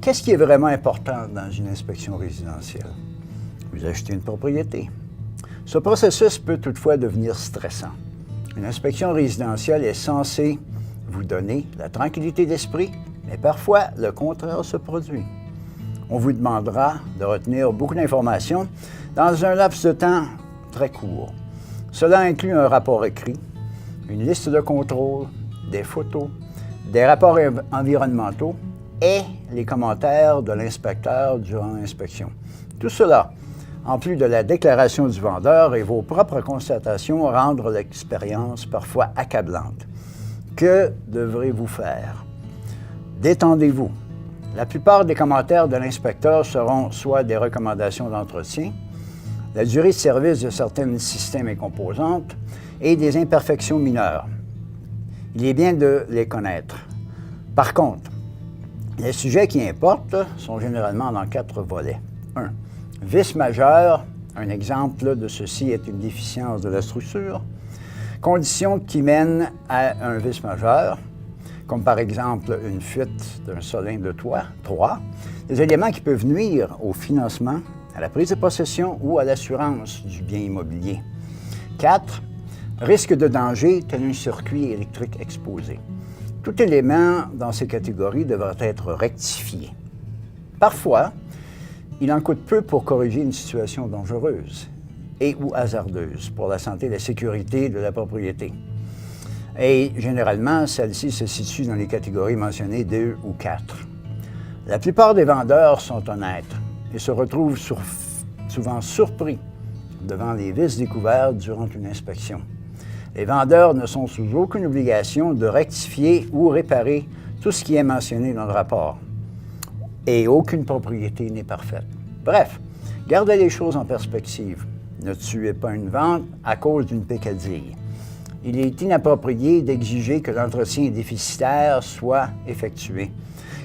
Qu'est-ce qui est vraiment important dans une inspection résidentielle? Vous achetez une propriété. Ce processus peut toutefois devenir stressant. Une inspection résidentielle est censée vous donner la tranquillité d'esprit, mais parfois le contraire se produit. On vous demandera de retenir beaucoup d'informations dans un laps de temps très court. Cela inclut un rapport écrit, une liste de contrôles, des photos, des rapports environnementaux et les commentaires de l'inspecteur durant l'inspection. Tout cela, en plus de la déclaration du vendeur et vos propres constatations, rendent l'expérience parfois accablante. Que devrez-vous faire? Détendez-vous. La plupart des commentaires de l'inspecteur seront soit des recommandations d'entretien, la durée de service de certains systèmes et composantes et des imperfections mineures. Il est bien de les connaître. Par contre, les sujets qui importent sont généralement dans 4 volets. 1. Vice majeur, un exemple de ceci est une déficience de la structure. Conditions qui mènent à un vice majeur, comme par exemple une fuite d'un solin de toit. 3. Des éléments qui peuvent nuire au financement, à la prise de possession ou à l'assurance du bien immobilier. 4. Risque de danger tel un circuit électrique exposé. Tout élément dans ces catégories devra être rectifié. Parfois, il en coûte peu pour corriger une situation dangereuse et ou hasardeuse pour la santé et la sécurité de la propriété. Et généralement, celle-ci se situe dans les catégories mentionnées 2 ou 4. La plupart des vendeurs sont honnêtes et se retrouvent souvent surpris devant les vices découverts durant une inspection. Les vendeurs ne sont sous aucune obligation de rectifier ou réparer tout ce qui est mentionné dans le rapport. Et aucune propriété n'est parfaite. Bref, gardez les choses en perspective. Ne tuez pas une vente à cause d'une peccadille. Il est inapproprié d'exiger que l'entretien déficitaire soit effectué,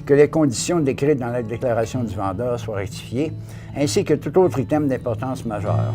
que les conditions décrites dans la déclaration du vendeur soient rectifiées, ainsi que tout autre item d'importance majeure.